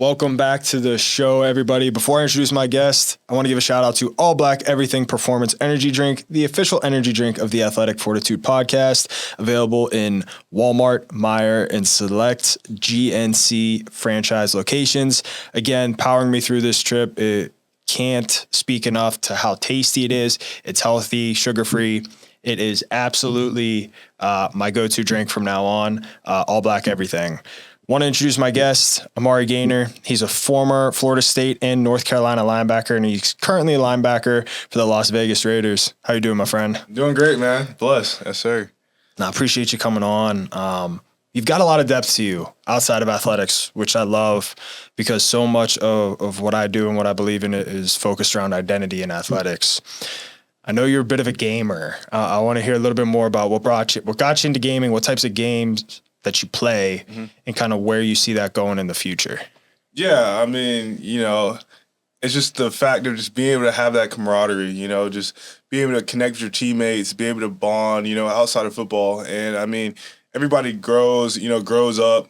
Welcome back to the show, everybody. Before I introduce my guest, I want to give a shout out to All Black Everything Performance Energy Drink, the official energy drink of the Athletic Fortitude podcast, available in Walmart, Meijer, and select GNC franchise locations. Again, powering me through this trip. It can't speak enough to how tasty it is. It's healthy, sugar-free. It is absolutely my go-to drink from now on. All Black Everything. Want to introduce my guest, Amari Gainer. He's a former Florida State and North Carolina linebacker, and he's currently a linebacker for the Las Vegas Raiders. How you doing, my friend? Doing great, man. Blessed. Yes, sir. I appreciate you coming on. You've got a lot of depth to you outside of athletics, which I love because so much of what I do and what I believe in is focused around identity and athletics. I know you're a bit of a gamer. I want to hear a little bit more about what got you into gaming, what types of games that you play, and kind of where you see that going in the future. Yeah, I mean, it's just the fact of just being able to have that camaraderie, just being able to connect with your teammates, be able to bond, outside of football. And I mean, everybody grows up,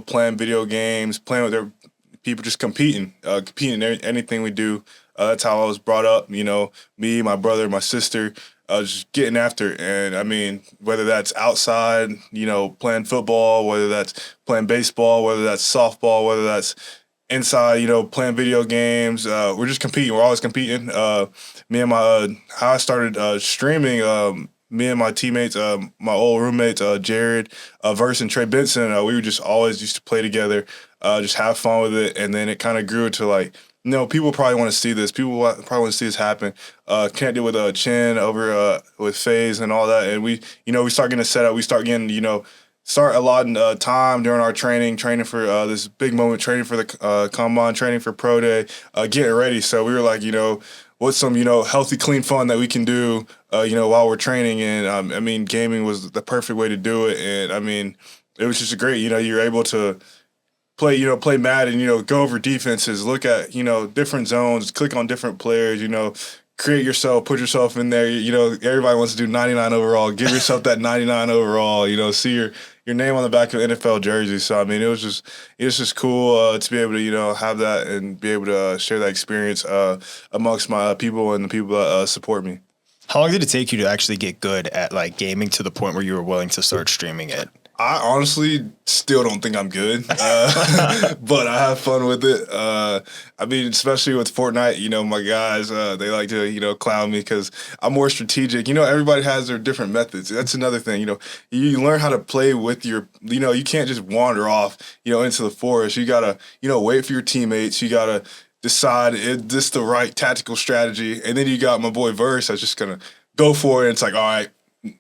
playing video games, playing with their people, just competing in anything we do. That's how I was brought up, me, my brother, my sister, just getting after it. And I mean, whether that's outside, playing football, whether that's playing baseball, whether that's softball, whether that's inside, playing video games, we're just competing. We're always competing. Me and how I started streaming, me and my teammates, my old roommates, Jared, Verse, and Trey Benson, we were just always used to play together, just have fun with it. And then it kind of grew to like, people probably want to see this. People probably want to see this happen. Can't do with Chin over with FaZe and all that. And we start getting set up. We start getting, start allotting time during our training for this big moment, training for the combine, training for pro day, getting ready. So we were like, what's some, healthy, clean fun that we can do, while we're training. And I mean, gaming was the perfect way to do it. And I mean, it was just great. You're able to play Madden, go over defenses, look at, different zones, click on different players, create yourself, put yourself in there. Everybody wants to do 99 overall. Give yourself that 99 overall, see your name on the back of NFL jersey. So, I mean, it was just cool to be able to, have that and be able to share that experience amongst my people and the people that support me. How long did it take you to actually get good at like gaming to the point where you were willing to start streaming it? I honestly still don't think I'm good, but I have fun with it. I mean, especially with Fortnite, my guys, they like to, clown me because I'm more strategic. Everybody has their different methods. That's another thing, you learn how to play with your, you can't just wander off, into the forest. You got to, wait for your teammates. You got to decide, is this the right tactical strategy? And then you got my boy Verse that's just going to go for it. And it's like, all right,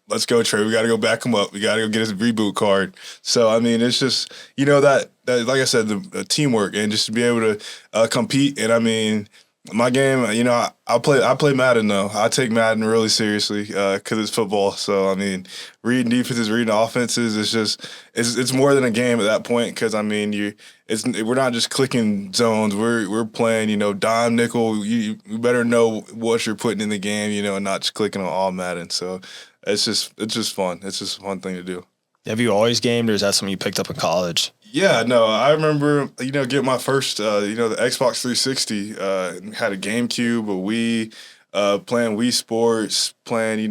let's go, Trey. We got to go back him up. We got to go get his reboot card. So, I mean, it's just, that like I said, the teamwork and just to be able to compete. And, I mean, my game, I play Madden, though. I take Madden really seriously because it's football. So, I mean, reading defenses, reading offenses, it's more than a game at that point because, I mean, we're not just clicking zones. We're playing, dime, nickel. You better know what you're putting in the game, and not just clicking on all Madden. So, it's just fun. It's just a fun thing to do. Have you always gamed, or is that something you picked up in college? Yeah, no, I remember, getting my first, the Xbox 360, had a GameCube, a Wii, playing Wii Sports, playing,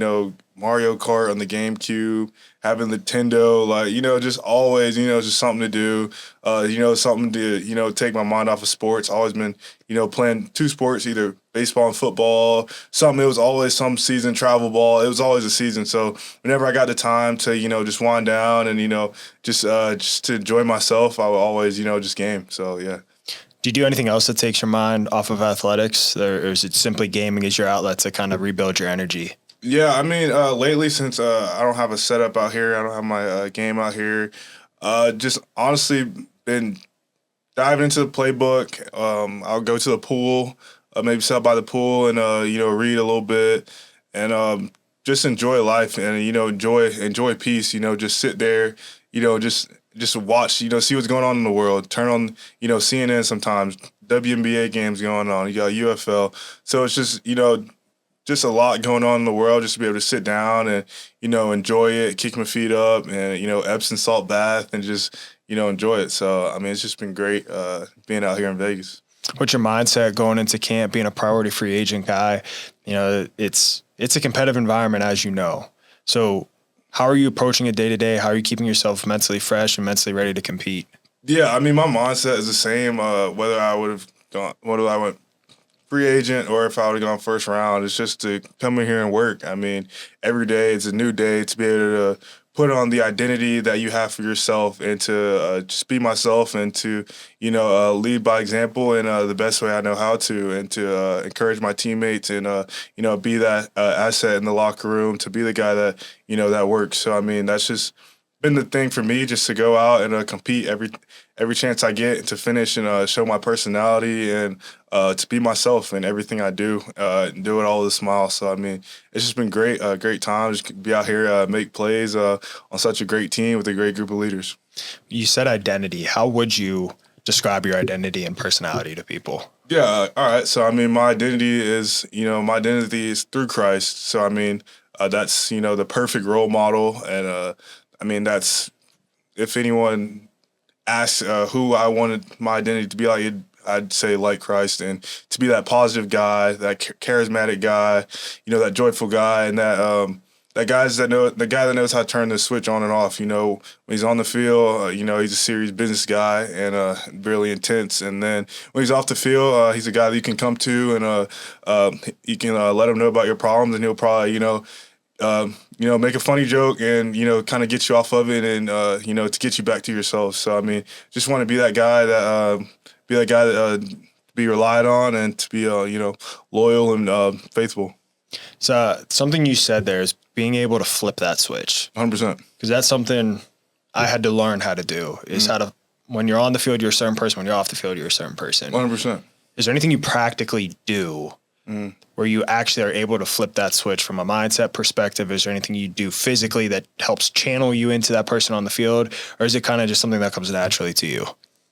Mario Kart on the GameCube, having Nintendo, like, just always, just something to do, something to, take my mind off of sports. Always been, playing two sports, either baseball and football. It was always some season, travel ball. It was always a season. So whenever I got the time to, just wind down and, just to enjoy myself, I would always, just game. So, yeah. Do you do anything else that takes your mind off of athletics, or is it simply gaming as your outlet to kind of rebuild your energy? Yeah, I mean, lately since I don't have a setup out here, I don't have my game out here, just honestly been diving into the playbook. I'll go to the pool, maybe sit by the pool and, read a little bit and just enjoy life and, enjoy peace, just sit there, just watch, see what's going on in the world. Turn on, CNN sometimes, WNBA games going on. You got UFL. So it's just, just a lot going on in the world just to be able to sit down and, enjoy it, kick my feet up and, Epsom salt bath and just, enjoy it. So, I mean, it's just been great being out here in Vegas. What's your mindset going into camp, being a priority free agent guy? It's a competitive environment, as you know. So how are you approaching it day to day? How are you keeping yourself mentally fresh and mentally ready to compete? Yeah, I mean, my mindset is the same. Whether I went free agent or if I would have gone first round, it's just to come in here and work. I mean, every day it's a new day to be able to put on the identity that you have for yourself and to just be myself and to, lead by example in the best way I know how to, and to encourage my teammates and, be that asset in the locker room, to be the guy that, that works. So, I mean, that's just been the thing for me, just to go out and compete every chance I get, to finish and show my personality and to be myself in everything I do, do it all with a smile. So, I mean, it's just been great, great time. Just be out here, make plays on such a great team with a great group of leaders. You said identity. How would you describe your identity and personality to people? Yeah, all right. So, I mean, my identity is through Christ. So, I mean, that's, the perfect role model. And, I mean, that's, if anyone asks who I wanted my identity to be like, I'd say like Christ, and to be that positive guy, that charismatic guy, that joyful guy, and the guy that knows how to turn the switch on and off. When he's on the field, he's a serious business guy and really intense. And then when he's off the field, he's a guy that you can come to and you can let him know about your problems, and he'll probably make a funny joke and, kind of get you off of it and, to get you back to yourself. So, I mean, just want to be that guy that be relied on and to be, loyal and faithful. So something you said there is being able to flip that switch. 100%. Because that's something I had to learn how to do, is how to, when you're on the field, you're a certain person. When you're off the field, you're a certain person. 100%. Is there anything you practically do where you actually are able to flip that switch from a mindset perspective? Is there anything you do physically that helps channel you into that person on the field? Or is it kind of just something that comes naturally to you?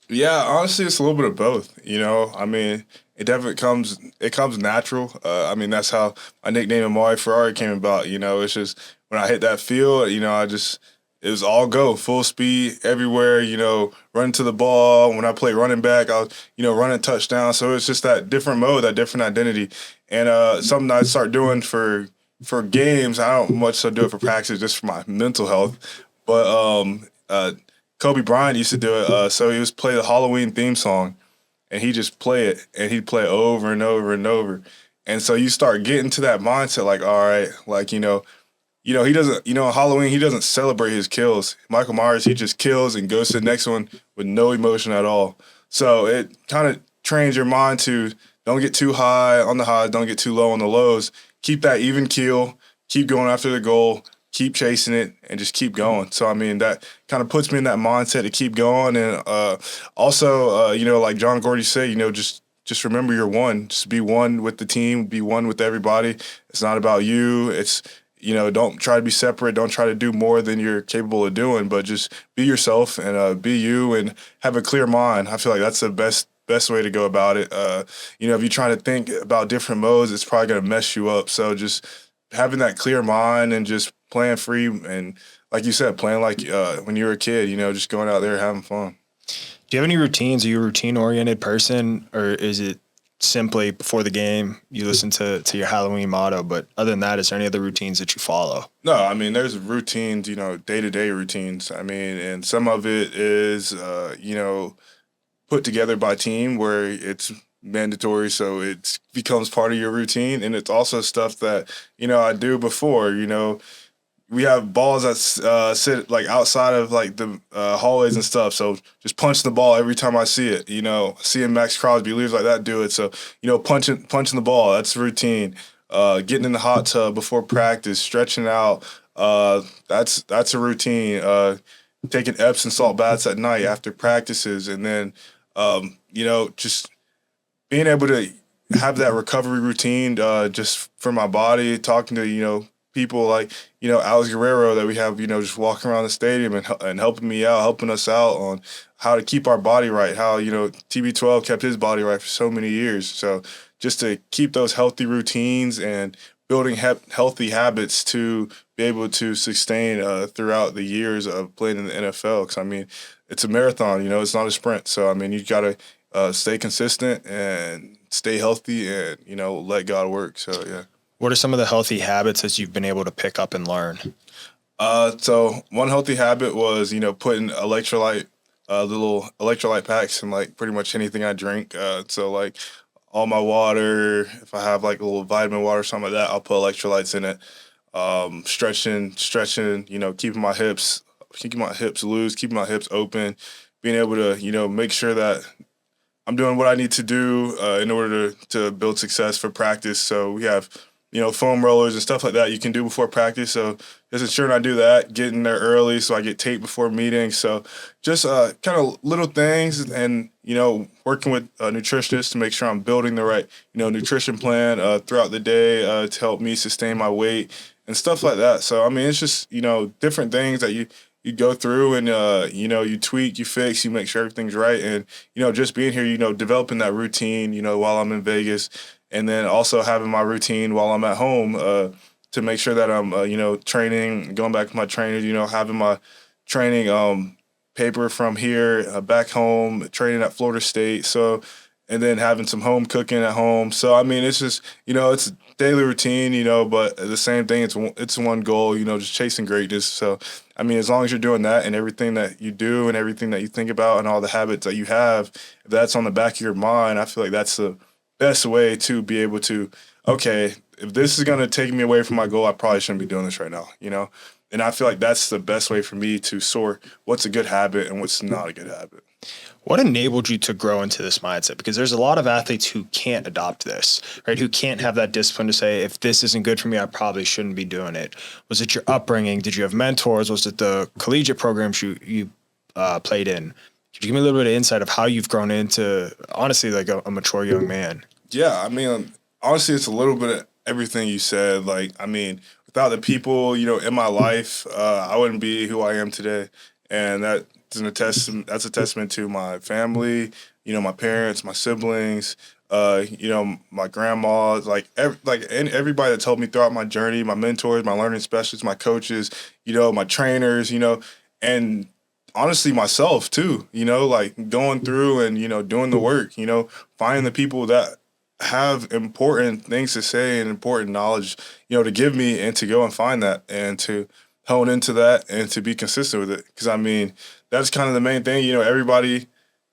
Yeah, honestly, it's a little bit of both. I mean, it definitely comes natural. I mean, that's how my nickname Amari Ferrari came about. It's just when I hit that field, it was all go, full speed everywhere, running to the ball. When I played running back, I was, running touchdown. So it's just that different mode, that different identity. And something I start doing for games, I don't much so do it for practice, just for my mental health. But Kobe Bryant used to do it. So he was play the Halloween theme song, and he just play it, and he'd play it over and over and over. And so you start getting to that mindset, like, all right, like, he doesn't, on Halloween, he doesn't celebrate his kills. Michael Myers, he just kills and goes to the next one with no emotion at all. So it kind of trains your mind to don't get too high on the highs, don't get too low on the lows. Keep that even keel, keep going after the goal, keep chasing it, and just keep going. So, I mean, that kind of puts me in that mindset to keep going. And also, like John Gordy said, just remember you're one. Just be one with the team, be one with everybody. It's not about you. It's, don't try to be separate. Don't try to do more than you're capable of doing, but just be yourself and be you and have a clear mind. I feel like that's the best way to go about it. If you're trying to think about different modes, it's probably going to mess you up. So just having that clear mind and just playing free and, like you said, playing like when you were a kid, just going out there having fun. Do you have any routines? Are you a routine-oriented person, or is it simply before the game you listen to your Halloween motto? But other than that, is there any other routines that you follow? No, I mean, there's routines, day-to-day routines. I mean, and some of it is, put together by team where it's mandatory, so it becomes part of your routine. And it's also stuff that, I do before, we have balls that sit like outside of like the hallways and stuff. So just punch the ball every time I see it. Seeing Max Crosby, leaders like that do it. So punching the ball, that's routine. Getting in the hot tub before practice, stretching out, that's a routine. Taking Epsom salt baths at night after practices, and then just being able to have that recovery routine just for my body. Talking to people like, Alex Guerrero that we have, just walking around the stadium and helping me out, helping us out on how to keep our body right, how, TB12 kept his body right for so many years. So just to keep those healthy routines and building healthy habits to be able to sustain throughout the years of playing in the NFL. Because, I mean, it's a marathon, it's not a sprint. So, I mean, you got to stay consistent and stay healthy and, let God work. So, yeah. What are some of the healthy habits that you've been able to pick up and learn? So one healthy habit was, putting little electrolyte packs in like pretty much anything I drink. So like all my water, if I have like a little vitamin water or something like that, I'll put electrolytes in it. Stretching, keeping my hips loose, keeping my hips open, being able to, make sure that I'm doing what I need to do in order to build success for practice. So we have, foam rollers and stuff like that you can do before practice. So just ensuring I do that, getting there early so I get taped before meetings. So just kind of little things and, working with nutritionists to make sure I'm building the right, nutrition plan throughout the day to help me sustain my weight and stuff like that. So, I mean, it's just, different things that you go through and, you tweak, you fix, you make sure everything's right. And, just being here, developing that routine, while I'm in Vegas, and then also having my routine while I'm at home to make sure that I'm, training, going back to my trainers, having my training paper from here back home, training at Florida State. So, and then having some home cooking at home. So, I mean, it's just, it's a daily routine, but the same thing, it's one goal, just chasing greatness. So, I mean, as long as you're doing that and everything that you do and everything that you think about and all the habits that you have, if that's on the back of your mind, I feel like that's the best way to be able to, okay, if this is going to take me away from my goal, I probably shouldn't be doing this right now, And I feel like that's the best way for me to sort what's a good habit and what's not a good habit. What enabled you to grow into this mindset? Because there's a lot of athletes who can't adopt this, right? Who can't have that discipline to say, if this isn't good for me, I probably shouldn't be doing it. Was it your upbringing? Did you have mentors? Was it the collegiate programs you played in? Could you give me a little bit of insight of how you've grown into, honestly, like a mature young man? Yeah, I mean, honestly, it's a little bit of everything you said. Like, I mean, without the people, in my life, I wouldn't be who I am today. And that's a testament to my family, my parents, my siblings, my grandma, and everybody that's helped me throughout my journey, my mentors, my learning specialists, my coaches, my trainers, and honestly myself too, like going through and, doing the work, finding the people that have important things to say and important knowledge, to give me and to go and find that and to hone into that and to be consistent with it. Because, I mean, that's kind of the main thing. Everybody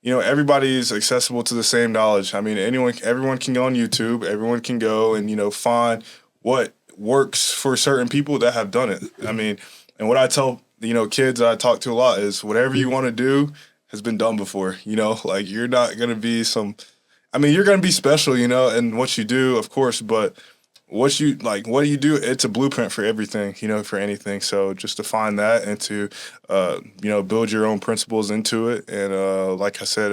is accessible to the same knowledge. I mean, everyone can go on YouTube. Everyone can go and, find what works for certain people that have done it. I mean, and what I tell, kids that I talk to a lot is whatever you want to do has been done before, like you're not going to be you're going to be special, in what you do, of course, but what you do, it's a blueprint for everything, for anything. So just to find that and to, build your own principles into it. And like I said,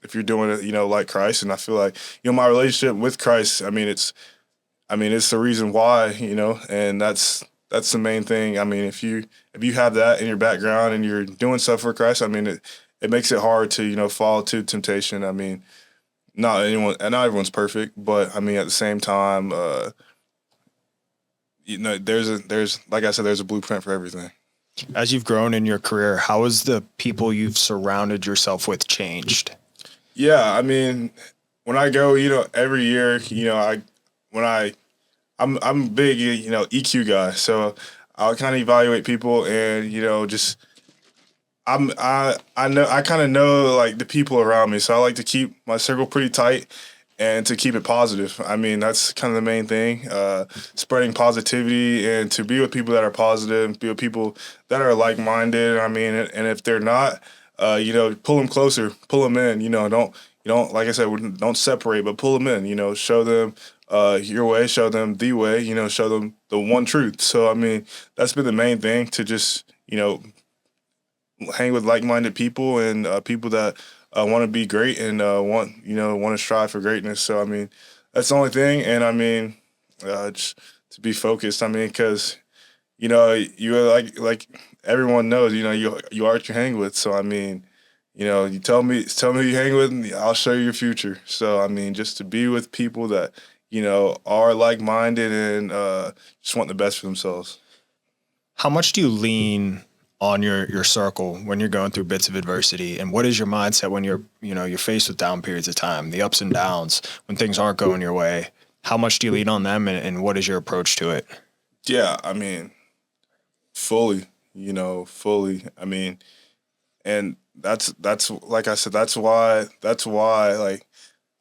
if you're doing it, like Christ, and I feel like, my relationship with Christ, it's the reason why, and that's the main thing. I mean, if you have that in your background and you're doing stuff for Christ, it makes it hard to, fall to temptation. I mean, not everyone's perfect, but at the same time, there's like I said, there's a blueprint for everything. As you've grown in your career, how has the people you've surrounded yourself with changed? Yeah, when I go, every year, I'm big, EQ guy, so I'll kind of evaluate people and just. I kind of know like the people around me, so I like to keep my circle pretty tight and to keep it positive. That's kind of the main thing, spreading positivity and to be with people that are positive, be with people that are like-minded. And if they're not, pull them closer, pull them in. Don't like I said, don't separate, but pull them in. Show them your way, show them the way. Show them the one truth. So that's been the main thing, to just hang with like-minded people and people that want to be great and want to strive for greatness. So that's the only thing. And just to be focused. Because you like everyone knows. You are what you hang with. So you tell me who you hang with, and I'll show you your future. So just to be with people that are like-minded and just want the best for themselves. How much do you lean on your circle when you're going through bits of adversity? And what is your mindset when you're faced with down periods of time, the ups and downs, when things aren't going your way? How much do you lean on them, and what is your approach to it? Yeah, I mean, fully. I mean, and that's like I said, that's why like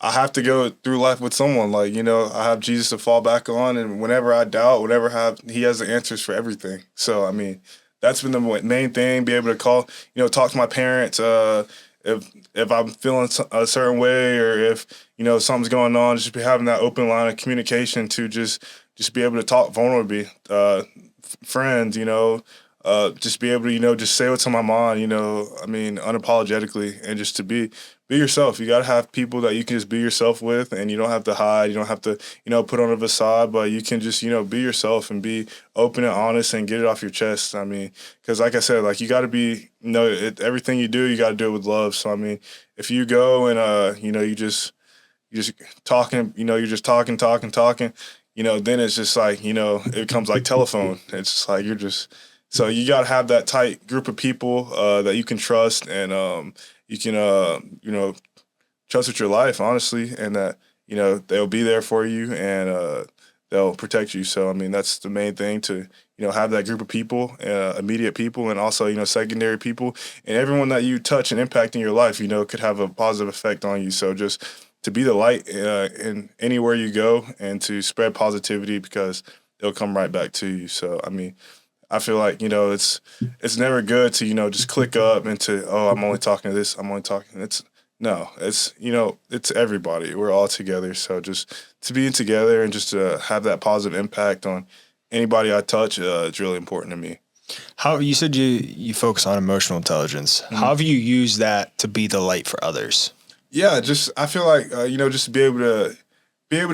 I have to go through life with someone. Like, I have Jesus to fall back on, and whenever I doubt, he has the answers for everything. So I mean, that's been the main thing. Be able to call, talk to my parents. If I'm feeling a certain way, or if something's going on, just be having that open line of communication to just be able to talk vulnerably. Friends, just be able to, just say what's on my mind, I mean, unapologetically, and just to be yourself. You got to have people that you can just be yourself with, and you don't have to hide. You don't have to, put on a facade, but you can just, be yourself and be open and honest and get it off your chest. I mean, because like I said, like you got to be, everything you do, you got to do it with love. So, I mean, if you go and, you just talking, you're just talking, then it's just like, it becomes like telephone. It's just like so you got to have that tight group of people that you can trust, and you can, trust with your life, honestly, and that, they'll be there for you, and they'll protect you. So, I mean, that's the main thing, to, have that group of people, immediate people, and also, secondary people, and everyone that you touch and impact in your life, could have a positive effect on you. So just to be the light in anywhere you go, and to spread positivity, because they'll come right back to you. So, I mean, I feel like, it's never good to, just click up into, oh, I'm only talking to this, it's everybody. We're all together. So just to be together and just to have that positive impact on anybody I touch, it's really important to me. How you said you focus on emotional intelligence. Mm-hmm. How have you used that to be the light for others? Yeah, I feel like, just to be able to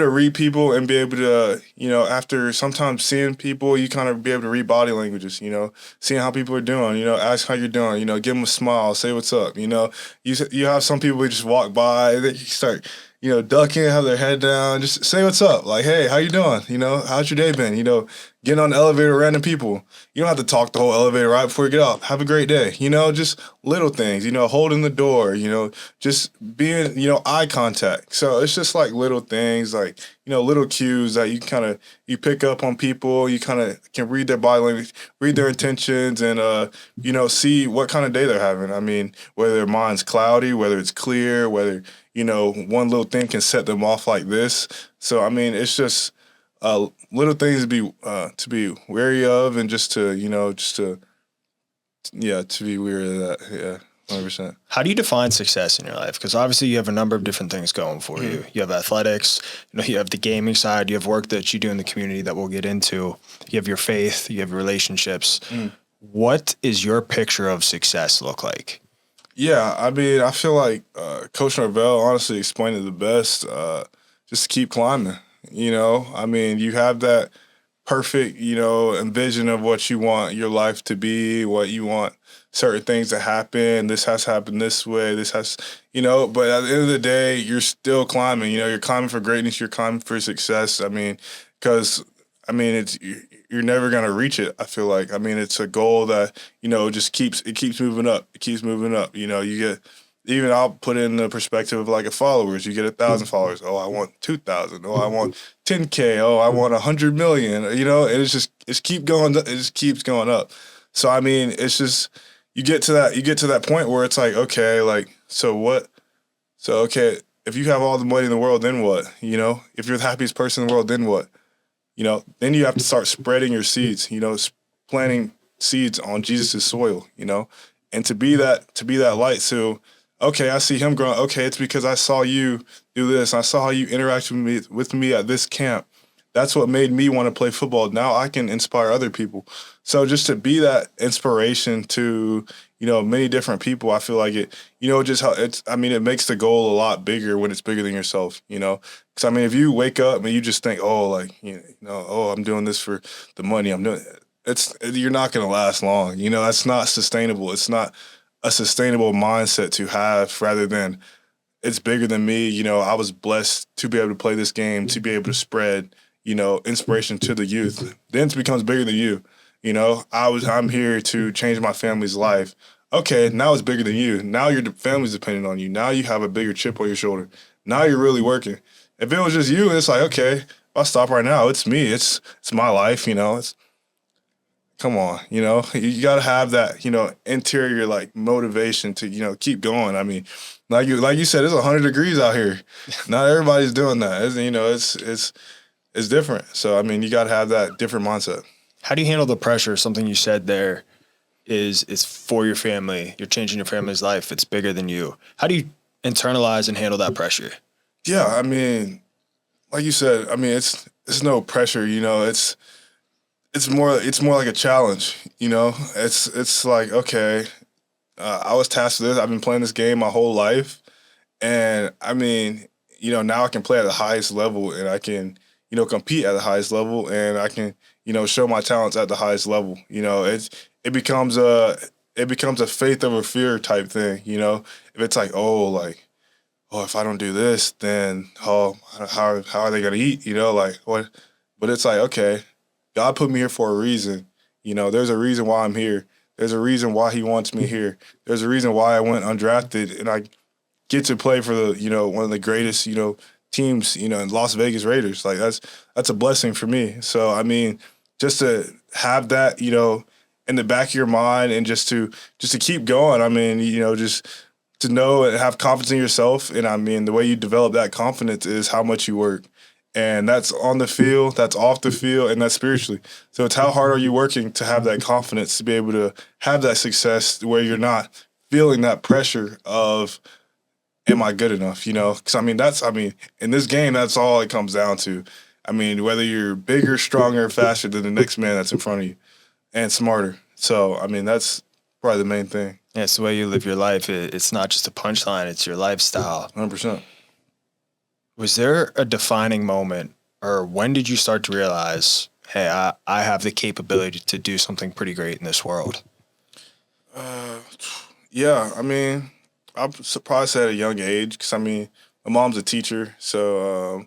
read people, and be able to, after sometimes seeing people, you kind of be able to read body languages, seeing how people are doing, ask how you're doing, give them a smile, say what's up, you have some people who just walk by, they start, ducking, have their head down, just say what's up, like, hey, how you doing, how's your day been, getting on the elevator with random people. You don't have to talk the whole elevator right before you get off. Have a great day. just little things, holding the door, just being, eye contact. So it's just like little things, like, little cues that you pick up on people. You kind of can read their body language, read their intentions, and, see what kind of day they're having. I mean, whether their mind's cloudy, whether it's clear, whether, one little thing can set them off like this. So, I mean, it's just, little things to be wary of, and just to be wary of that. Yeah, 100%. How do you define success in your life? Because obviously you have a number of different things going for you. You have athletics, you have the gaming side, you have work that you do in the community that we'll get into. You have your faith, you have your relationships. What is your picture of success look like? Yeah, I mean, I feel like Coach Norvell honestly explained it the best. Just keep climbing. I mean, you have that perfect, envision of what you want your life to be, what you want certain things to happen. This has happened this way. This has, but at the end of the day, you're still climbing. You're climbing for greatness. You're climbing for success. I mean, because, you're never going to reach it, I feel like. I mean, it's a goal that, just keeps moving up. It keeps moving up. You get, even I'll put in the perspective of like a followers. You get 1,000 followers. Oh, I want 2,000. Oh, I want 10K. Oh, I want 100 million. It's keep going. It just keeps going up. So, I mean, it's just, you get to that point where it's like, okay, like, so what? So, okay, if you have all the money in the world, then what? If you're the happiest person in the world, then what? Then you have to start spreading your seeds, planting seeds on Jesus' soil, and to be that light. So, okay, I see him growing. Okay, it's because I saw you do this. I saw how you interacted with me at this camp. That's what made me want to play football. Now I can inspire other people. So just to be that inspiration to, many different people, I feel like it, just how it makes the goal a lot bigger when it's bigger than yourself, Because, if you wake up and you just think, oh, like, oh, I'm doing this for the money. You're not going to last long. That's not sustainable. It's not a sustainable mindset to have, rather than it's bigger than me. I was blessed to be able to play this game, to be able to spread, inspiration to the youth. Then it becomes bigger than you. You know, I'm here to change my family's life. Okay, now it's bigger than you. Now your family's dependent on you. Now you have a bigger chip on your shoulder. Now you're really working. If it was just you, it's like, okay, if I stop right now, it's me. It's my life, you know. Come on, you know. You got to have that, you know, interior like motivation to, you know, keep going. I mean, like you said, it's 100 degrees out here. Not everybody's doing that. You know, it's different. So I mean, you got to have that different mindset. How do you handle the pressure? Something you said there is for your family. You're changing your family's life. It's bigger than you. How do you internalize and handle that pressure? Yeah, I mean, like you said, I mean, it's no pressure. You know, it's more like a challenge. You know, it's like, okay, I was tasked with this. I've been playing this game my whole life, and I mean, you know, now I can play at the highest level, and I can, you know, compete at the highest level, and I can, you know, show my talents at the highest level. You know, it becomes a faith over fear type thing. You know, if it's like, oh, if I don't do this, then how are they gonna eat? You know, like what? But it's like, okay, God put me here for a reason. You know, there's a reason why I'm here. There's a reason why He wants me here. There's a reason why I went undrafted and I get to play for the, you know, one of the greatest, you know, teams, you know, in Las Vegas Raiders. Like that's a blessing for me. So I mean, just to have that, you know, in the back of your mind and just to keep going. I mean, you know, just to know and have confidence in yourself. And I mean, the way you develop that confidence is how much you work. And that's on the field, that's off the field, and that's spiritually. So it's how hard are you working to have that confidence, to be able to have that success where you're not feeling that pressure of, am I good enough? You know, because I mean, in this game, that's all it comes down to. I mean, whether you're bigger, stronger, faster than the next man that's in front of you and smarter. So, I mean, that's probably the main thing. Yeah, it's the way you live your life. It's not just a punchline, it's your lifestyle. 100%. Was there a defining moment, or when did you start to realize, hey, I have the capability to do something pretty great in this world? Yeah, I mean, I'm surprised at a young age because, I mean, my mom's a teacher, so,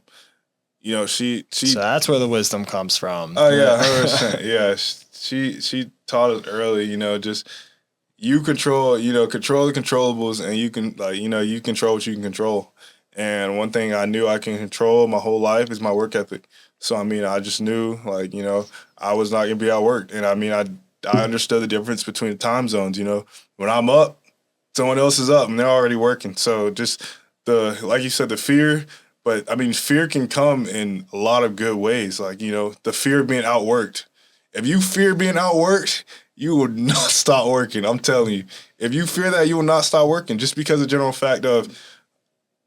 you know, she. So that's where the wisdom comes from. Oh, yeah, 100%. Yeah, she taught us early, you know, just you control the controllables, and you can, like, you know, you control what you can control. And one thing I knew I can control my whole life is my work ethic. So, I mean, I just knew, like, you know, I was not going to be outworked. And, I mean, I understood the difference between the time zones, you know. When I'm up, someone else is up, and they're already working. So just like you said, the fear. But, I mean, fear can come in a lot of good ways. Like, you know, the fear of being outworked. If you fear being outworked, you will not stop working. I'm telling you. If you fear that, you will not stop working just because of the general fact of,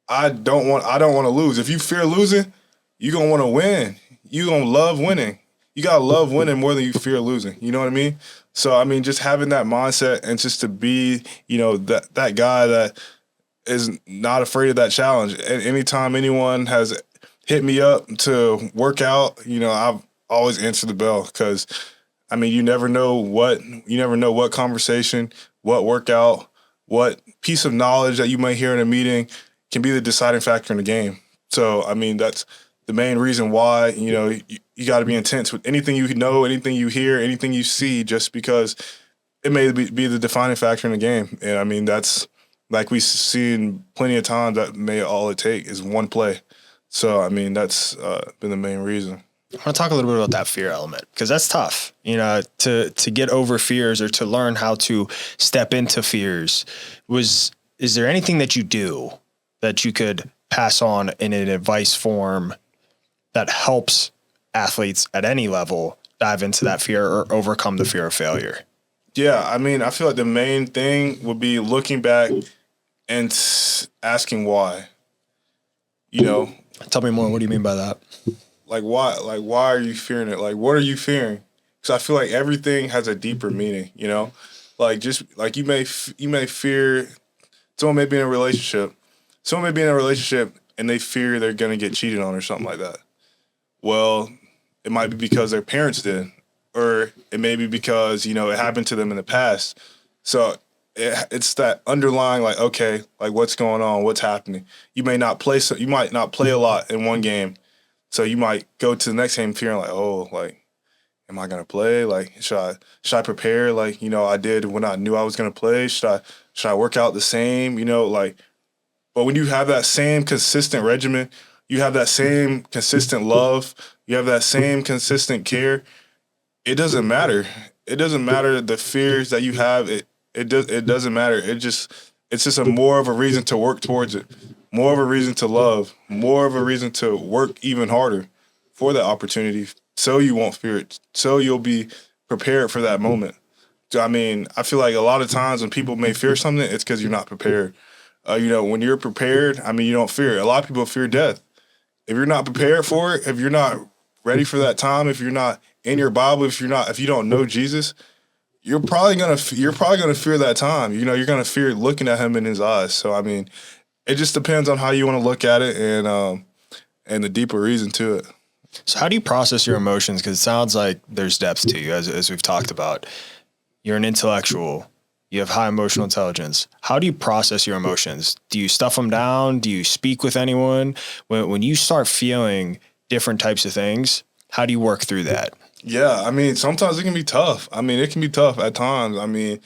I don't want to lose. If you fear losing, you're going to want to win. You're going to love winning. You got to love winning more than you fear losing. You know what I mean? So, I mean, just having that mindset and just to be, you know, that guy that is not afraid of that challenge. And anytime anyone has hit me up to work out, you know, I've always answered the bell because, I mean, you never know what conversation, what workout, what piece of knowledge that you might hear in a meeting can be the deciding factor in the game. So, I mean, that's the main reason why, you know, you got to be intense with anything you know, anything you hear, anything you see, just because it may be the defining factor in the game. And, I mean, that's like we've seen plenty of times that may all it take is one play. So, I mean, that's been the main reason. I want to talk a little bit about that fear element because that's tough, you know, to get over fears or to learn how to step into fears. Is there anything that you do that you could pass on in an advice form that helps athletes at any level dive into that fear or overcome the fear of failure? Yeah, I mean, I feel like the main thing would be looking back and asking why. You know, tell me more. What do you mean by that? Like why? Like why are you fearing it? Like what are you fearing? Because I feel like everything has a deeper meaning. You know, like just like you may fear someone may be in a relationship. Someone may be in a relationship and they fear they're gonna get cheated on or something like that. Well, it might be because their parents did, or it may be because, you know, it happened to them in the past. So it's that underlying, like, okay, like what's going on, what's happening. You might not play a lot in one game, so you might go to the next game feeling like, oh, like, am I gonna play? Like, should I prepare like, I did when I knew I was gonna play? Should I work out the same? Like, but when you have that same consistent regimen, you have that same consistent love, you have that same consistent care, it doesn't matter. It doesn't matter the fears that you have. It doesn't matter. It's just a more of a reason to work towards it, more of a reason to love, more of a reason to work even harder for that opportunity, so you won't fear it, so you'll be prepared for that moment. I mean, I feel like a lot of times when people may fear something, it's because you're not prepared. When you're prepared, I mean, you don't fear it. A lot of people fear death. If you're not prepared for it, if you're not ready for that time, if you're not in your Bible, if you don't know Jesus, you're probably gonna fear that time. You're gonna fear looking at him in his eyes. So I mean, it just depends on how you want to look at it and the deeper reason to it. So how do you process your emotions? Because it sounds like there's depth to you, as we've talked about. You're an intellectual. You have high emotional intelligence. How do you process your emotions? Do you stuff them down? Do you speak with anyone? When you start feeling different types of things, how do you work through that? Yeah, I mean, sometimes it can be tough. I mean, it can be tough at times. I mean,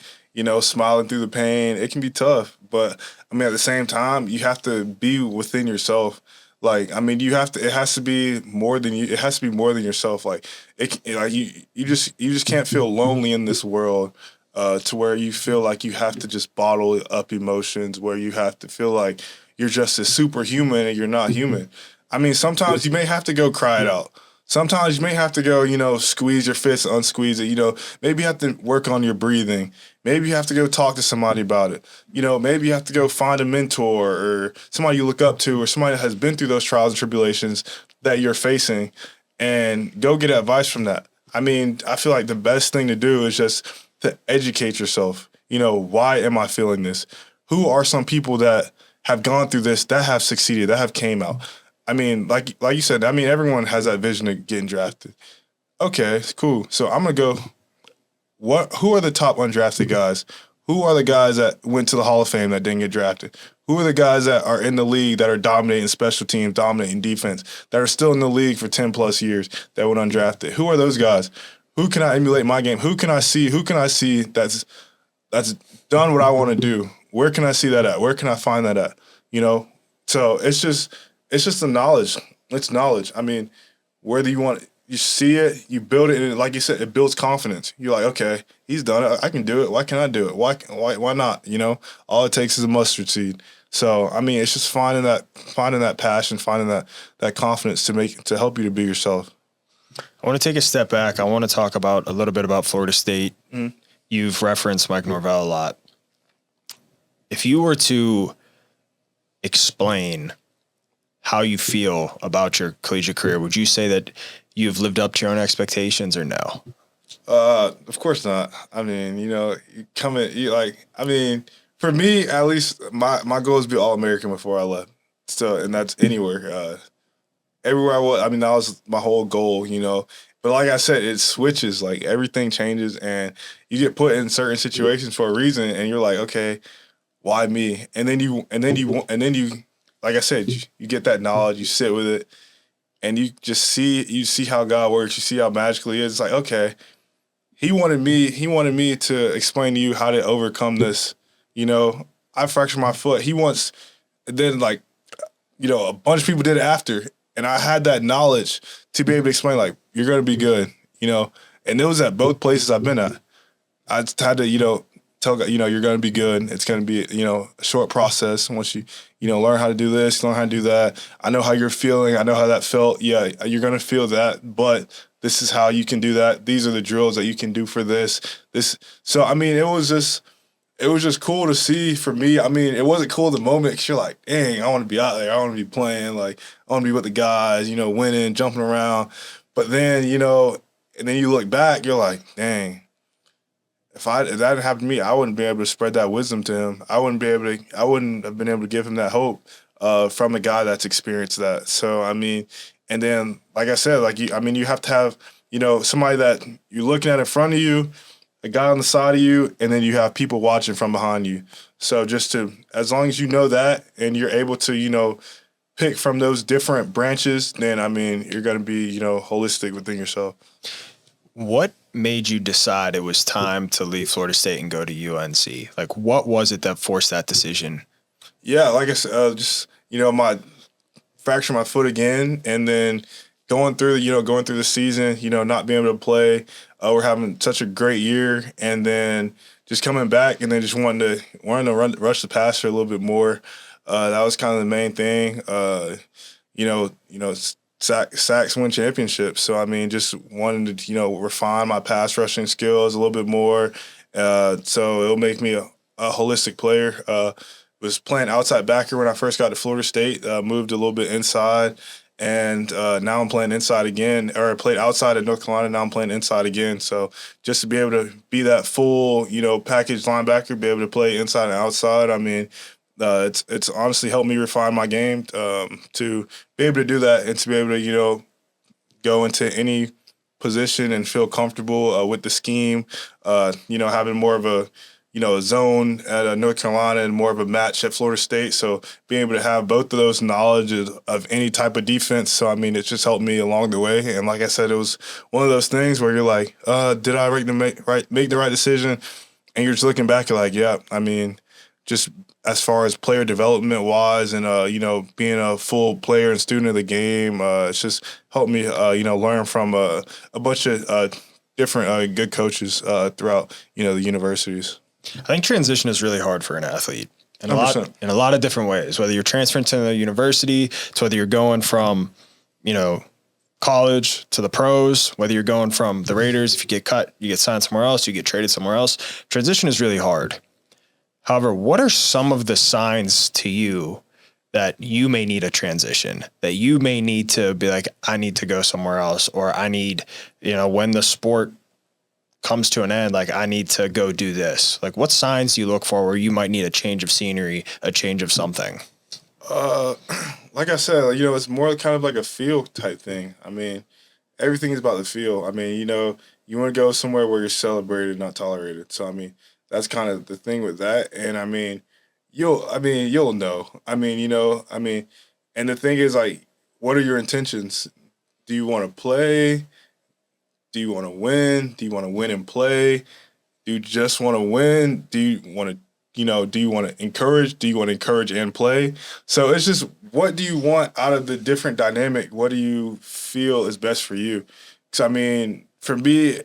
smiling through the pain, it can be tough. But I mean, at the same time, you have to be within yourself. Like, I mean, it has to be more than you. It has to be more than yourself. Like, you just can't feel lonely in this world. To where you feel like you have to just bottle up emotions, where you have to feel like you're just a superhuman and you're not human. I mean, sometimes you may have to go cry it out. Sometimes you may have to go, squeeze your fist, unsqueeze it. Maybe you have to work on your breathing. Maybe you have to go talk to somebody about it. Maybe you have to go find a mentor or somebody you look up to or somebody that has been through those trials and tribulations that you're facing and go get advice from that. I mean, I feel like the best thing to do is just to educate yourself. Why am I feeling this? Who are some people that have gone through this, that have succeeded, that have came out? I mean, like you said, I mean, everyone has that vision of getting drafted. Okay, cool. So I'm gonna go. Who are the top undrafted guys? Who are the guys that went to the Hall of Fame that didn't get drafted? Who are the guys that are in the league that are dominating special teams, dominating defense, that are still in the league for 10 plus years that went undrafted? Who are those guys? Who can I emulate my game? Who can I see that's done what I want to do? Where can I see that at? Where can I find that at? So it's just the knowledge. It's knowledge. I mean, whether you see it, you build it, and like you said, it builds confidence. You're like, okay, he's done it. I can do it. Why can't I do it? Why not? All it takes is a mustard seed. So I mean, it's just finding that passion, finding that confidence to help you to be yourself. I want to take a step back. I want to talk a little bit about Florida State. Mm-hmm. You've referenced Mike Norvell a lot. If you were to explain how you feel about your collegiate career, would you say that you've lived up to your own expectations or no? Of course not. I mean, for me, at least my goal is to be All-American before I left. So, and that's anywhere. Everywhere I was, I mean, that was my whole goal, But like I said, it switches. Like, everything changes, and you get put in certain situations for a reason, and you're like, okay, why me? And then you, like I said, you get that knowledge, you sit with it, and you see how God works, you see how magical He is. It's like, okay, He wanted me to explain to you how to overcome this. I fractured my foot. He wants, then like, a bunch of people did it after. And I had that knowledge to be able to explain, like, you're going to be good, And it was at both places I've been at. I just had to, tell God, you're going to be good. It's going to be, a short process. Once you, learn how to do this, learn how to do that. I know how you're feeling. I know how that felt. Yeah, you're going to feel that, but this is how you can do that. These are the drills that you can do for this. So, I mean, it was just cool to see for me. I mean, it wasn't cool at the moment because you're like, dang, I want to be out there. I want to be playing. Like, I want to be with the guys, winning, jumping around. But then, and then you look back, you're like, dang, if that didn't happen to me, I wouldn't be able to spread that wisdom to him. I wouldn't have been able to give him that hope from a guy that's experienced that. So, I mean, and then, like I said, you have to have, somebody that you're looking at in front of you, a guy on the side of you, and then you have people watching from behind you. So as long as you know that and you're able to, pick from those different branches, then, I mean, you're going to be, holistic within yourself. What made you decide it was time to leave Florida State and go to UNC? Like, what was it that forced that decision? Yeah, like I said, just my fractured my foot again, and then going through the season, not being able to play. We're having such a great year, and then just coming back, and then just wanting to rush the passer a little bit more. That was kind of the main thing. Sacks win championships. So I mean, just wanting to refine my pass rushing skills a little bit more. So it'll make me a holistic player. Was playing outside backer when I first got to Florida State. Moved a little bit inside, and now I'm playing inside again. Or I played outside at North Carolina. Now I'm playing inside again. So just to be able to be that full, package linebacker, be able to play inside and outside. I mean, it's honestly helped me refine my game to be able to do that and to be able to go into any position and feel comfortable with the scheme. Having more of a zone at North Carolina and more of a match at Florida State. So being able to have both of those knowledges of any type of defense. So, I mean, it just helped me along the way. And like I said, it was one of those things where you're like, did I make the right decision? And you're just looking back, you're like, yeah, I mean, just as far as player development wise and, being a full player and student of the game, it's just helped me, learn from a bunch of different good coaches throughout, the universities. I think transition is really hard for an athlete in 100%. a lot of different ways, whether you're transferring to the university, to whether you're going from, college to the pros, whether you're going from the Raiders, if you get cut, you get signed somewhere else, you get traded somewhere else. Transition is really hard. However, what are some of the signs to you that you may need a transition, that you may need to be like, I need to go somewhere else, or I need, when the sport comes to an end, like I need to go do this? Like, what signs do you look for where you might need a change of scenery, a change of something? Like I said, it's more kind of like a feel type thing. I mean, everything is about the feel. I mean, you want to go somewhere where you're celebrated, not tolerated. So, I mean, that's kind of the thing with that. And I mean, you'll know. I mean, and the thing is, like, what are your intentions? Do you want to play? Do you want to win? Do you want to win and play? Do you just want to win? Do you want to encourage? Do you want to encourage and play? So it's just, what do you want out of the different dynamic? What do you feel is best for you? Because, I mean, for me,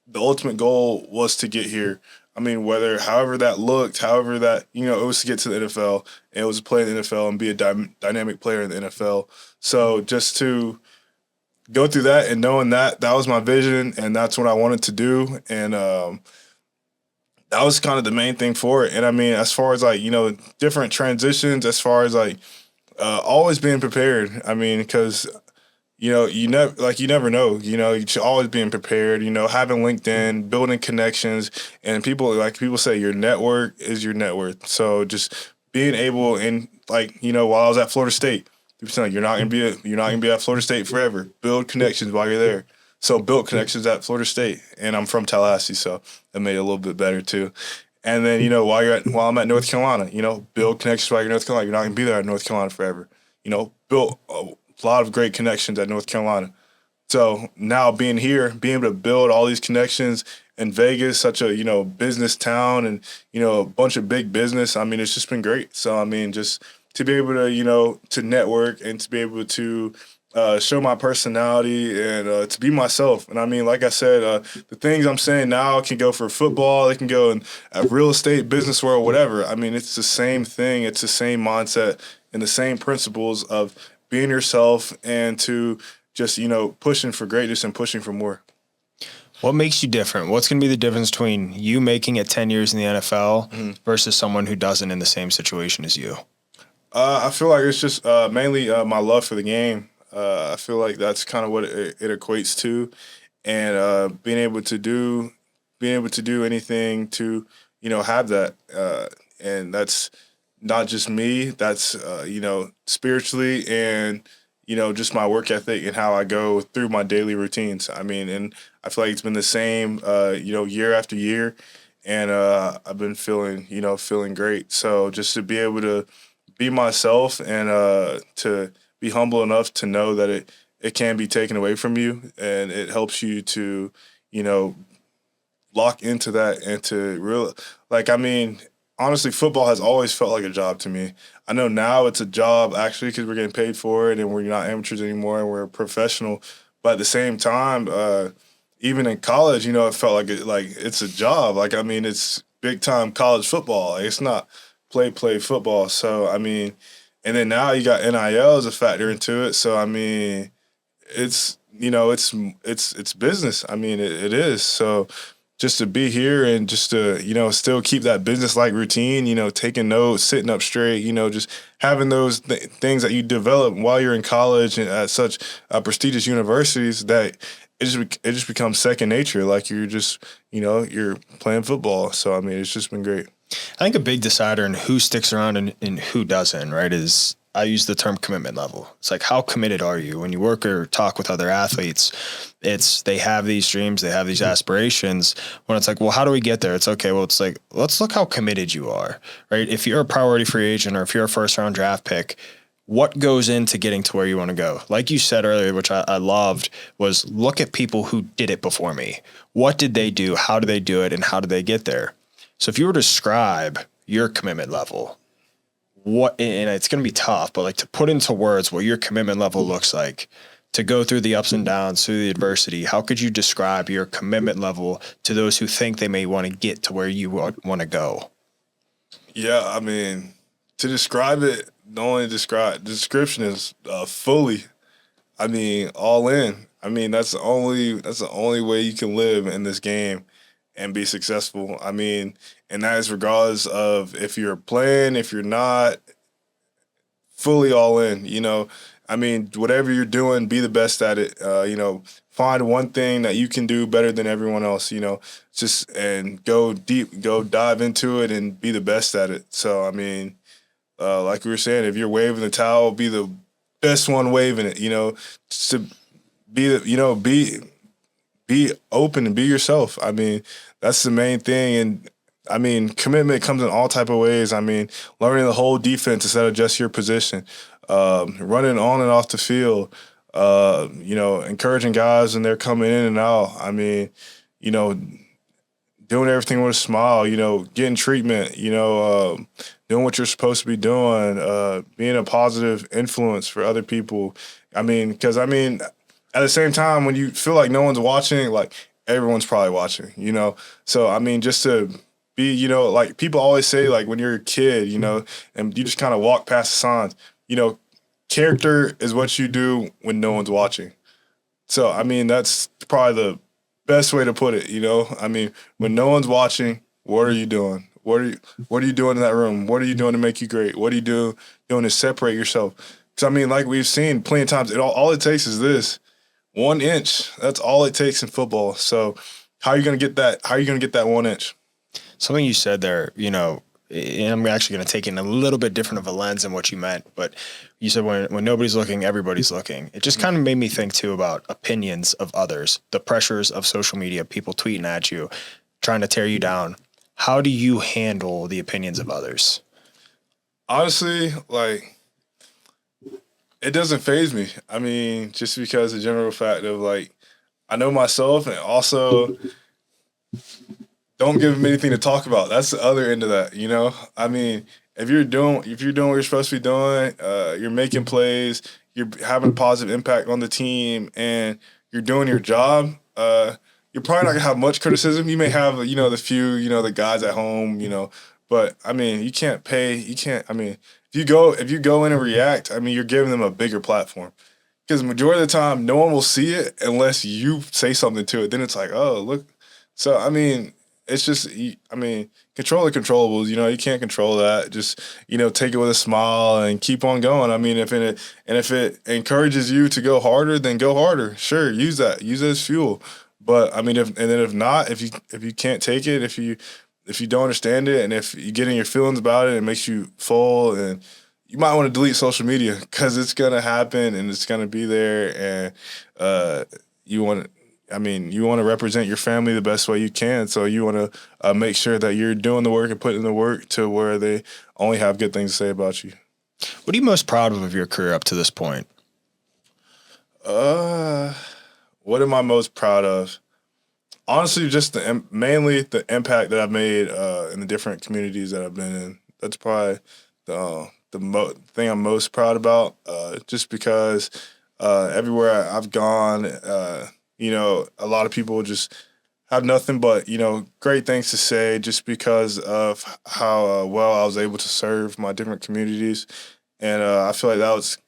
the ultimate goal was to get here. I mean, however that looked, however that, it was to get to the NFL, and it was to play in the NFL and be a dynamic player in the NFL. So just to go through that and knowing that was my vision and that's what I wanted to do. And that was kind of the main thing for it. And I mean, as far as like, different transitions, as far as like always being prepared. I mean, because, you never know, you should always be prepared, having LinkedIn, building connections, and people say your network is your net worth. So just being able, and like, while I was at Florida State, people saying you're not gonna be at Florida State forever. Build connections while you're there. So built connections at Florida State, and I'm from Tallahassee, so that made it a little bit better too. And then while I'm at North Carolina, build connections while you're North Carolina. You're not gonna be there at North Carolina forever. Built a lot of great connections at North Carolina. So now being here, being able to build all these connections in Vegas, such a business town, and a bunch of big business. I mean, it's just been great. So I mean, just to be able to, to network and to be able to show my personality and to be myself. And I mean, like I said, the things I'm saying now can go for football. It can go in real estate, business world, whatever. I mean, it's the same thing. It's the same mindset and the same principles of being yourself and to just, pushing for greatness and pushing for more. What makes you different? What's going to be the difference between you making it 10 years in the NFL versus someone who doesn't in the same situation as you? I feel like it's just mainly my love for the game. I feel like that's kind of what it equates to, and being able to do anything to have that, and that's not just me. That's spiritually and just my work ethic and how I go through my daily routines. I mean, and I feel like it's been the same year after year, and I've been feeling great. So just to be able to be myself and to be humble enough to know that it can be taken away from you, and it helps you to lock into that and to real, honestly, football has always felt like a job to me. I know now it's a job actually because we're getting paid for it and we're not amateurs anymore and we're professional. But at the same time, even in college, it felt like it's a job. It's big time college football. It's not play football. So and then now you got NIL as a factor into it. So it's it's business. It is. So just to be here and just to, still keep that business-like routine, taking notes, sitting up straight, just having those things that you develop while you're in college and at such prestigious universities that it just becomes second nature. Like you're just, you're playing football. So, it's just been great. I think a big decider in who sticks around and who doesn't, right, is I use the term commitment level. It's like, how committed are you? When you work or talk with other athletes, they have these dreams, they have these aspirations. When it's like, well, how do we get there? It's okay. Well, it's like, let's look how committed you are, right? If you're a priority free agent or if you're a first round draft pick, what goes into getting to where you want to go? Like you said earlier, which I loved, was look at people who did it before me. What did they do? How did they do it? And how did they get there? So if you were to describe your commitment level, and it's going to be tough, but like to put into words what your commitment level looks like, to go through the ups and downs, through the adversity, how could you describe your commitment level to those who think they may want to get to where you want to go? Yeah, to describe it, the description is fully, all in. That's the only way you can live in this game and be successful. And that is regardless of if you're playing, if you're not, fully all in, whatever you're doing, be the best at it. Find one thing that you can do better than everyone else, and go deep, go dive into it and be the best at it. So, like we were saying, if you're waving the towel, be the best one waving it, just to be open and be yourself. That's the main thing. And commitment comes in all type of ways. Learning the whole defense instead of just your position, running on and off the field, encouraging guys when they're coming in and out. Doing everything with a smile, getting treatment, doing what you're supposed to be doing, being a positive influence for other people. Because at the same time, when you feel like no one's watching, like everyone's probably watching, So, just to be, like people always say, like when you're a kid, and you just kind of walk past the signs, character is what you do when no one's watching. So, that's probably the best way to put it, when no one's watching, what are you doing? What are you doing in that room? What are you doing to make you great? What are you doing to separate yourself? Because like we've seen plenty of times, all it takes is this 1 inch. That's all it takes in football. So how are you going to get that? How are you going to get that 1 inch? Something you said there, and I'm actually going to take it in a little bit different of a lens than what you meant, but you said when nobody's looking, everybody's looking. It just kind of made me think too about opinions of others, the pressures of social media, people tweeting at you, trying to tear you down. How do you handle the opinions of others? Honestly, it doesn't faze me. Just because the general fact of I know myself, and also don't give them anything to talk about. That's the other end of that, if you're doing what you're supposed to be doing, you're making plays, you're having a positive impact on the team, and you're doing your job, you're probably not gonna have much criticism. You may have, the few, the guys at home, but you can't if you go in and react, you're giving them a bigger platform. Because the majority of the time, no one will see it unless you say something to it. Then it's like, oh, look. So, it's just, control the controllables. You can't control that. Just, take it with a smile and keep on going. If it encourages you to go harder, then go harder. Sure, use that. Use it as fuel. But if not, if you can't take it, if you don't understand it, and if you get in your feelings about it, it makes you full, and you might want to delete social media because it's gonna happen and it's gonna be there, and you want to represent your family the best way you can. So you want to make sure that you're doing the work and putting in the work to where they only have good things to say about you. What are you most proud of your career up to this point? What am I most proud of? Honestly, just mainly the impact that I've made in the different communities that I've been in. That's probably the thing I'm most proud about. Just because everywhere I've gone, a lot of people just have nothing but great things to say, just because of how well I was able to serve my different communities, and I feel like that was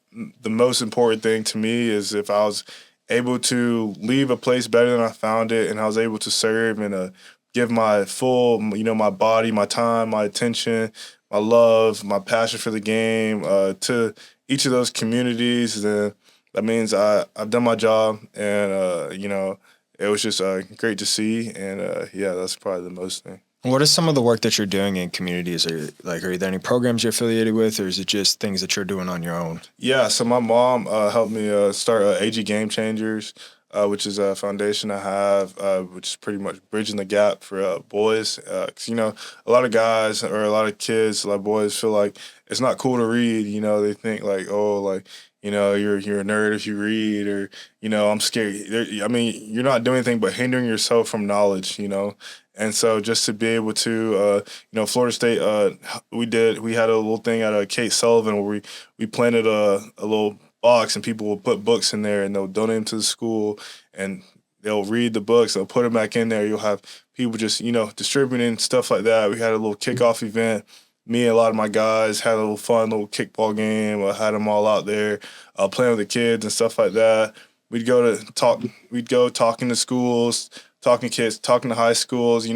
the most important thing to me, is if I was able to leave a place better than I found it, and I was able to serve and give my full, my body, my time, my attention, my love, my passion for the game to each of those communities, then that means I've done my job, and it was just great to see, and yeah, that's probably the most thing. What is some of the work that you're doing in communities? Are there any programs you're affiliated with, or is it just things that you're doing on your own? Yeah, so my mom helped me start AG Game Changers, which is a foundation I have, which is pretty much bridging the gap for boys. 'Cause, a lot of guys or a lot of kids, like boys, feel like it's not cool to read. They think like, oh, like, you're a nerd if you read, or I'm scared. I mean, you're not doing anything but hindering yourself from knowledge. And so just to be able to, Florida State, we had a little thing at Kate Sullivan where we planted a little box, and people will put books in there, and they'll donate them to the school, and they'll read the books. They'll put them back in there. You'll have people just, distributing stuff like that. We had a little kickoff event. Me and a lot of my guys had a little fun little kickball game. I had them all out there playing with the kids and stuff like that. We'd go talking to schools, talking to kids, talking to high schools,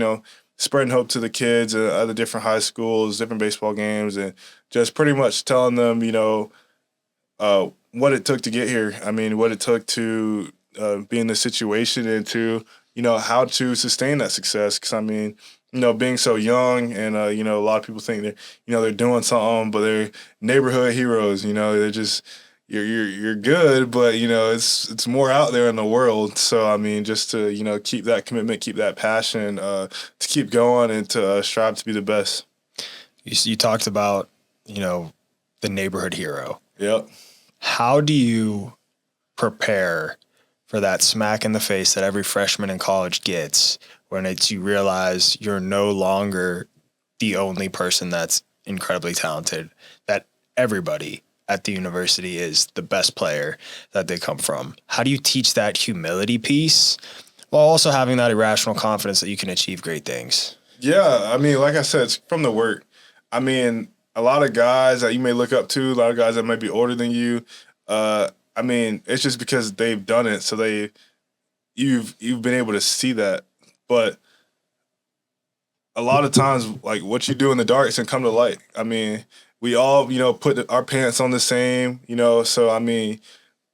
spreading hope to the kids at other different high schools, different baseball games, and just pretty much telling them, what it took to get here. I mean, what it took to be in this situation, and to, how to sustain that success. Because, I mean, being so young, and, a lot of people think they're doing something, but they're neighborhood heroes, they're just, you're good, but, it's more out there in the world. So, I mean, just to, keep that commitment, keep that passion, to keep going, and to strive to be the best. You talked about, the neighborhood hero. Yep. How do you prepare for that smack in the face that every freshman in college gets, when you realize you're no longer the only person that's incredibly talented, that everybody at the university is the best player that they come from? How do you teach that humility piece while also having that irrational confidence that you can achieve great things? Yeah, I mean, like I said, it's from the work. I mean, a lot of guys that you may look up to, a lot of guys that might be older than you, I mean, it's just because they've done it, so you've been able to see that. But a lot of times, like, what you do in the dark is gonna come to light. I mean, we all, put our pants on the same, so, I mean,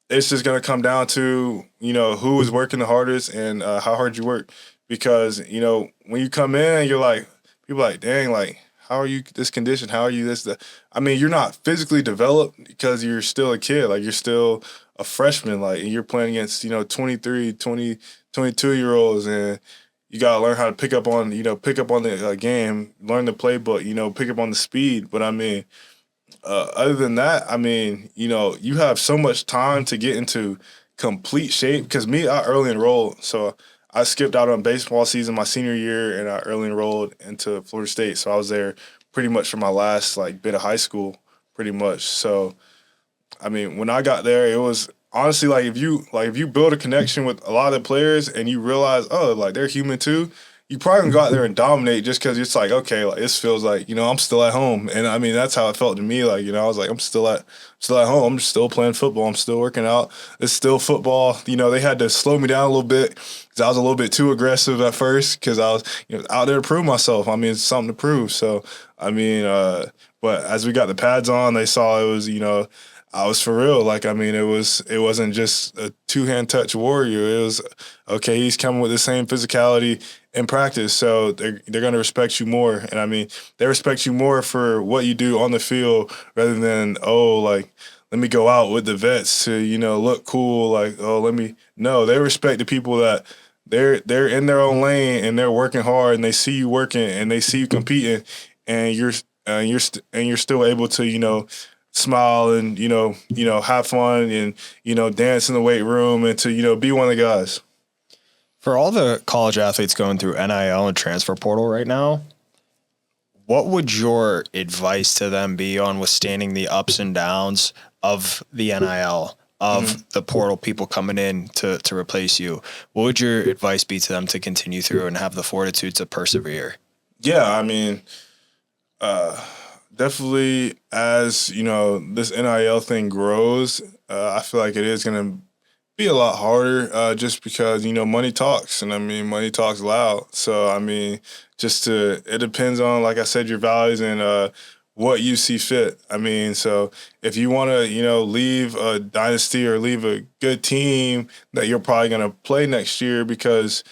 it's just gonna come down to, who is working the hardest, and how hard you work. Because, when you come in, you're like, people are like, dang, like, how are you this condition? How are you this? I mean, you're not physically developed because you're still a kid. Like, you're still a freshman. Like, and you're playing against, 23, 20, 22-year-olds, and you got to learn how to pick up on the game, learn the playbook, pick up on the speed. But, I mean, other than that, I mean, you have so much time to get into complete shape. Because I early enrolled, so I skipped out on baseball season my senior year, and I early enrolled into Florida State. So I was there pretty much for my last bit of high school, pretty much. So, I mean, when I got there, it was honestly if you build a connection with a lot of the players, and you realize, oh, like, they're human too, you probably can go out there and dominate, just because it's like, okay, like, this feels like, I'm still at home. And I mean, that's how it felt to me. Like, I was like, I'm still at home. I'm still playing football. I'm still working out. It's still football. They had to slow me down a little bit, because I was a little bit too aggressive at first, because I was out there to prove myself. I mean, it's something to prove. So, I mean, but as we got the pads on, they saw it was, I was for real. Like, I mean, it wasn't just a two-hand touch warrior. It was, okay, he's coming with the same physicality in practice, so they're going to respect you more. And, I mean, they respect you more for what you do on the field, rather than, oh, like, let me go out with the vets to, look cool. Like, oh, no, they respect the people that they're in their own lane, and they're working hard, and they see you working, and they see you competing, and you're still able to, smile, and have fun, and dance in the weight room, and to be one of the guys. For all the college athletes going through NIL and transfer portal right now, what would your advice to them be on withstanding the ups and downs of the NIL, of the portal people coming in to replace you? What would your advice be to them to continue through and have the fortitude to persevere? Yeah, I mean, definitely as, this NIL thing grows, I feel like it is going to be a lot harder just because, money talks. And, money talks loud. So, it depends on, like I said, your values and what you see fit. So if you want to, leave a dynasty or leave a good team that you're probably going to play next year because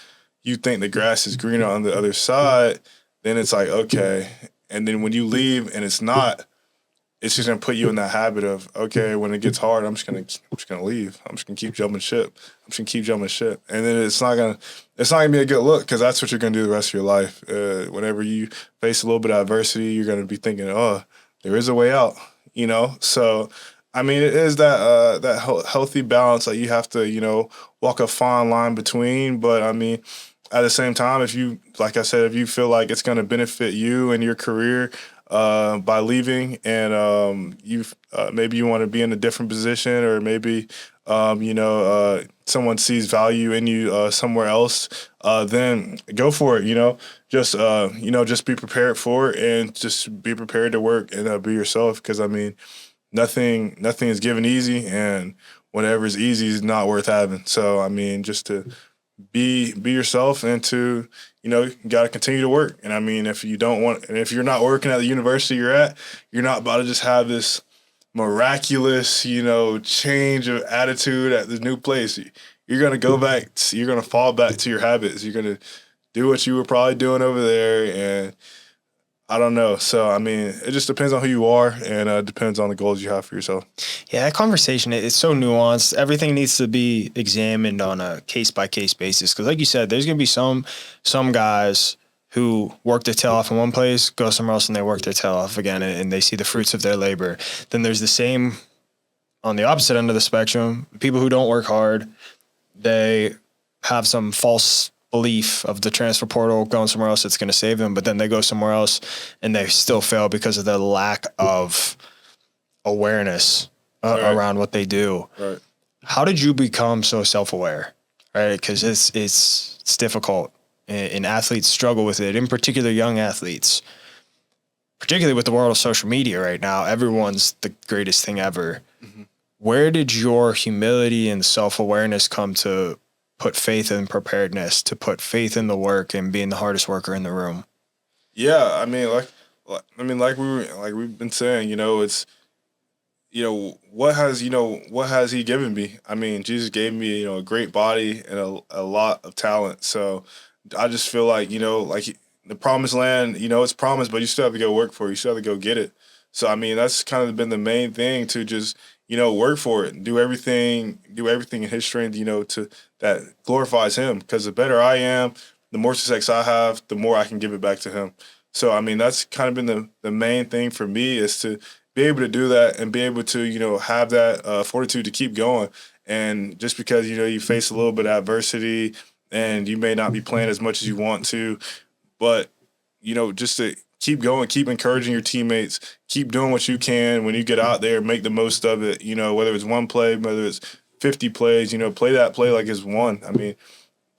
you think the grass is greener on the other side, then it's like, okay. And then when you leave and it's not, it's just gonna put you in that habit of, okay, when it gets hard, I'm just gonna leave. I'm just gonna keep jumping ship. And then it's not gonna be a good look because that's what you're gonna do the rest of your life. Whenever you face a little bit of adversity, you're gonna be thinking, oh, there is a way out. So it is that healthy balance that you have to walk a fine line between. But at the same time, if you, like I said, if you feel like it's gonna benefit you and your career by leaving, and maybe you want to be in a different position, or maybe someone sees value in you somewhere else, then go for it. Just be prepared for it, and just be prepared to work and be yourself. Because nothing is given easy, and whatever is easy is not worth having. So just to be yourself, and to you got to continue to work. And if you're not working at the university you're at, you're not about to just have this miraculous change of attitude at the new place. You're gonna go back. You're gonna fall back to your habits. You're gonna do what you were probably doing over there, and I don't know. So, it just depends on who you are, and depends on the goals you have for yourself. Yeah, that conversation, it's so nuanced. Everything needs to be examined on a case-by-case basis. Because like you said, there's going to be some guys who work their tail off in one place, go somewhere else, and they work their tail off again, and they see the fruits of their labor. Then there's the same on the opposite end of the spectrum. People who don't work hard, they have some false belief of the transfer portal going somewhere else that's going to save them, but then they go somewhere else and they still fail because of their lack of awareness around what they do. Right. How did you become so self-aware? Right, because it's difficult, and athletes struggle with it. In particular, young athletes, particularly with the world of social media right now. Everyone's the greatest thing ever. Mm-hmm. Where did your humility and self-awareness come to put faith in preparedness, to put faith in the work and being the hardest worker in the room? Yeah, like we've been saying, it's, what has he given me? Jesus gave me, a great body and a lot of talent. So I just feel like, the promised land, it's promised, but you still have to go work for it. You still have to go get it. So, that's kind of been the main thing, to just, work for it, do everything in his strength, to that glorifies him. Because the better I am, the more success I have, the more I can give it back to him. So, that's kind of been the main thing for me, is to be able to do that and be able to, have that fortitude to keep going. And just because, you face a little bit of adversity and you may not be playing as much as you want to, but, just to keep going, keep encouraging your teammates, keep doing what you can when you get out there, make the most of it, whether it's one play, whether it's 50 plays, play that play like it's one. Play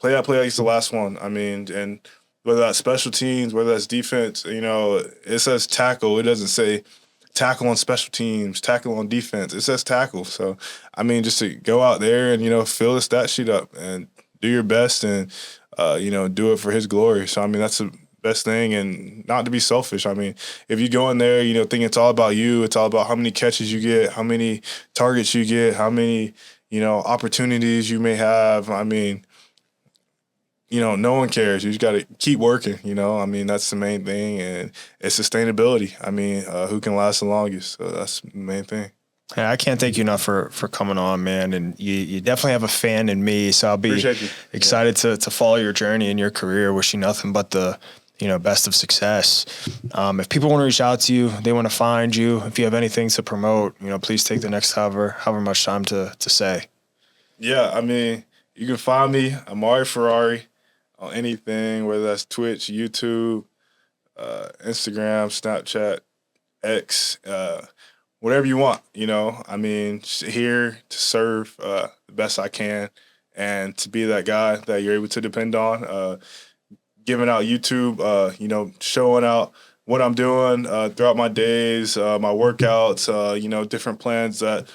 that play like it's the last one. And whether that's special teams, whether that's defense, it says tackle. It doesn't say tackle on special teams, tackle on defense. It says tackle. So, just to go out there and, fill the stat sheet up and do your best and, do it for his glory. So, that's the best thing, and not to be selfish. If you go in there, think it's all about you, it's all about how many catches you get, how many targets you get, how many, opportunities you may have. No one cares. You just got to keep working, that's the main thing, and it's sustainability. Who can last the longest? So that's the main thing. Yeah, I can't thank you enough for coming on, man. And you definitely have a fan in me, so I'll be excited to follow your journey and your career. Wish you nothing but the best of success. If people want to reach out to you, they want to find you, if you have anything to promote, please take the next however much time to say. Yeah, you can find me, Amari Ferrari, on anything, whether that's Twitch, YouTube, Instagram, Snapchat, X, whatever you want, I mean, just here to serve the best I can and to be that guy that you're able to depend on, giving out YouTube, showing out what I'm doing throughout my days, my workouts, different plans that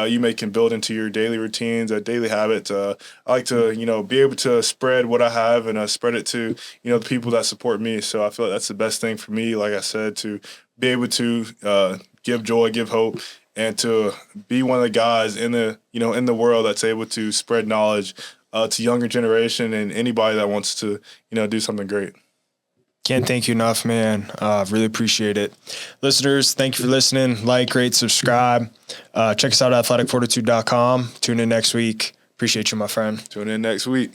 you can build into your daily routines, daily habits. I like to, be able to spread what I have and spread it to, the people that support me. So I feel like that's the best thing for me, like I said, to be able to give joy, give hope, and to be one of the guys in the world that's able to spread knowledge to younger generation and anybody that wants to, do something great. Can't thank you enough, man. Really appreciate it. Listeners, thank you for listening. Like, rate, subscribe. Check us out at athleticfortitude.com. Tune in next week. Appreciate you, my friend. Tune in next week.